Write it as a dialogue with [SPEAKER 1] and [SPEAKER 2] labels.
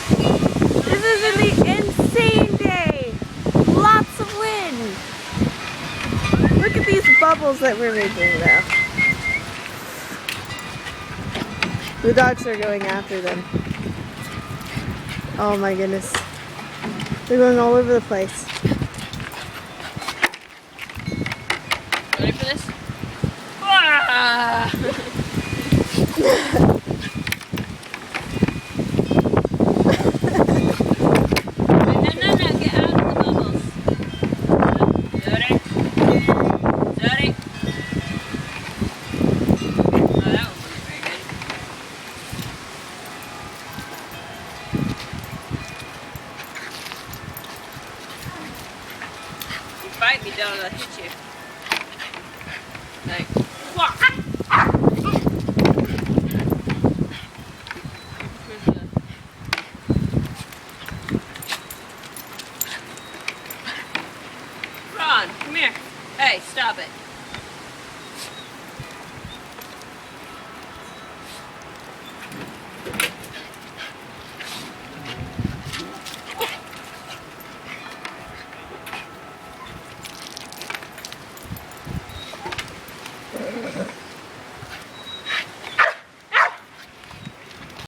[SPEAKER 1] This is an insane day. Lots of wind. Look at these bubbles that we're making though. The dogs are going after them. Oh my goodness. They're going all over the place.
[SPEAKER 2] Ready for this? Ah! No, get out of the bubbles. Zodiac. Zodiac. Oh, that one wasn't very good. You bite me, don't I'll hit you. Like, wah! Ron, come here. Hey, stop it.